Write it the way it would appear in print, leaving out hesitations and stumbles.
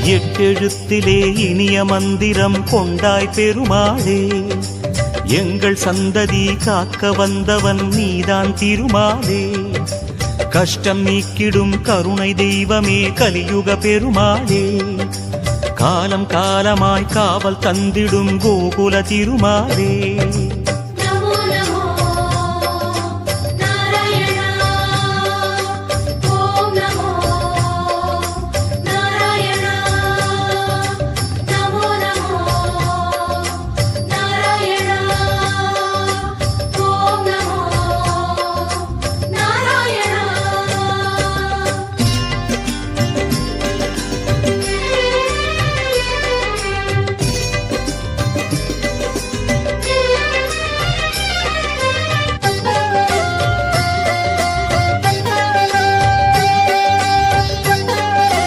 எட்டெழுத்திலே இனிய மந்திரம் கொண்டாய் பெருமாளே, எங்கள் சந்ததி காக்க வந்தவன் நீதான் திருமாலே. கஷ்டம் நீக்கிடும் கருணை தெய்வமே கலியுக பெருமாளே, காலம் காலமாய் காவல் தந்திடும் கோகுல திருமாலே.